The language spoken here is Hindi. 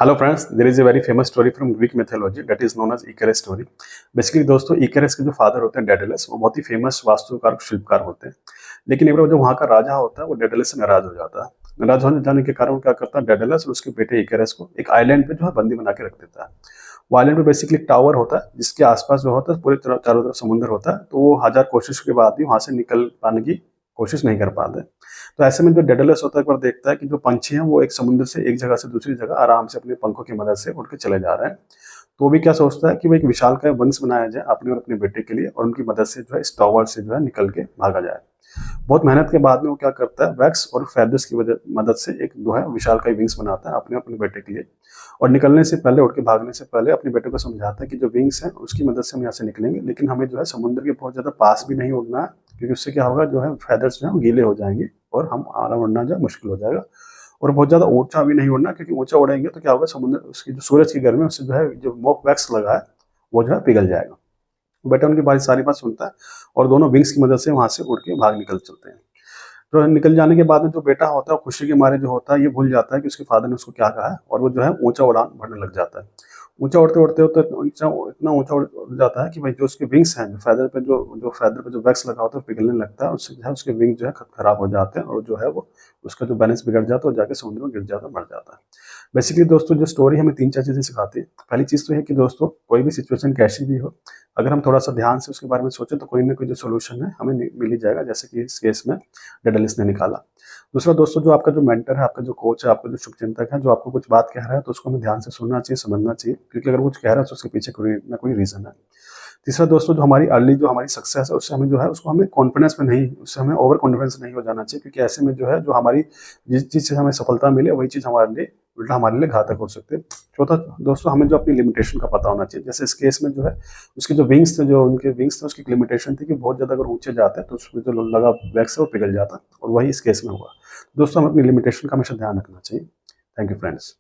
Hello friends, there is a very famous story from Greek mythology that is known as Icarus story. Basically दोस्तों, इकरस के जो फादर होते हैं डेडलस, वो बहुत ही फेमस वास्तुकार शिल्पकार होते हैं। लेकिन एक बार जो वहाँ का राजा होता है वो डेडलस से नाराज हो जाता है। नाराज होने जाने के कारण वो क्या करता है, डेडलस और उसके बेटे इकरस को एक आइलैंड पे जो है बंदी बना के रख देता है। वो आइलैंड पे बेसिकली एक टावर होता है जिसके आसपास जो होता है पूरे चारों तरफ समुद्र होता है। तो वो हजार कोशिश के बाद भी वहां से निकल पाने की कोशिश नहीं कर पाते। तो ऐसे में जो डेडलस होता है, एक बार देखता है कि जो पंछी हैं वो एक समुद्र से एक जगह से दूसरी जगह आराम से अपने पंखों की मदद से उड़ के चले जा रहे हैं। तो वो भी क्या सोचता है कि वो एक विशालकाय वंश बनाया जाए अपने और अपने बेटे के लिए, और उनकी मदद से जो है इस टावर से जो है निकल के भागा जाए। बहुत मेहनत के बाद में वो क्या करता है, वैक्स और फेदर्स की मदद से एक जो है विशालकाय विंग्स बनाता है अपने अपने बेटे के लिए। और निकलने से पहले, उड़ के भागने से पहले अपने बेटे को समझाता है कि जो विंग्स हैं उसकी मदद से हम यहाँ से निकलेंगे, लेकिन हमें जो है समुद्र के बहुत ज़्यादा पास भी नहीं उड़ना है, क्योंकि उससे क्या होगा, जो है फेदर्स जो है गीले हो जाएंगे और हम आना उड़ना जो है मुश्किल हो जाएगा। और बहुत ज़्यादा ऊंचा भी नहीं उड़ना, क्योंकि ऊंचा उड़ेंगे तो क्या होगा, समुद्र उसकी जो सूरज की गर्मी उससे जो है जो मोक वैक्स लगा है वो जो है पिघल जाएगा। बेटा उनकी सारी बात सुनता है और दोनों विंग्स की मदद से वहां से उड़ के भाग निकल चलते हैं। तो निकल जाने के बाद में जो बेटा होता है वो खुशी के मारे जो होता है ये भूल जाता है कि उसके फादर ने उसको क्या कहा है, और वो जो है ऊंचा उड़ान भरने लग जाता है। ऊंचा उड़ते उड़ते उड़ते ऊंचा इतना ऊंचा उड़ जाता है कि भाई जो उसके विंग्स हैं, जो फेदर पे जो वैक्स लगा होता है वो पिघलने लगता है। उससे जो है उसके विंग जो है खराब हो जाते हैं, और जो है वो उसका जो बैलेंस बिगड़ जाता है और जाके समुद्र में गिर जाता है, मर जाता है। बेसिकली दोस्तों, जो स्टोरी हमें तीन चार चीजें सिखाती है। पहली चीज तो है कि दोस्तों, कोई भी सिचुएशन कैसी भी हो, अगर हम थोड़ा सा ध्यान से उसके बारे में सोचें तो कोई ना कोई जो सोल्यूशन है हमें मिल ही जाएगा, जैसे कि इस केस में डेडलिस ने निकाला। दूसरा दोस्तों, जो आपका जो मेंटर है, आपका जो कोच है, आपका जो शुभचिंतक है, जो आपको कुछ बात कह रहा है तो उसको हमें ध्यान से सुनना चाहिए, समझना चाहिए, क्योंकि अगर कुछ कह रहा है तो उसके पीछे कोई ना कोई रीजन है। तीसरा दोस्तों, जो हमारी अर्ली जो हमारी सक्सेस है उससे हमें जो है उसको हमें कॉन्फिडेंस में नहीं, उससे हमें ओवर कॉन्फिडेंस नहीं हो जाना चाहिए, क्योंकि ऐसे में जो है जो हमारी जिस चीज़ से हमें सफलता मिले वही चीज़ हमारे लिए उल्टा हमारे लिए घातक हो सकती है। चौथा दोस्तों, हमें जो अपनी लिमिटेशन का पता होना चाहिए। जैसे इस केस में जो है उसके जो विंग्स थे, जो उनके विंग्स थे, उसकी लिमिटेशन थी कि बहुत ज़्यादा अगर ऊंचे जाते हैं तो उसमें जो लगा वैक्स है वो पिघल जाता, और वही इस केस में हुआ। दोस्तों, हमें अपनी लिमिटेशन का हमेशा ध्यान रखना चाहिए। Thank you friends.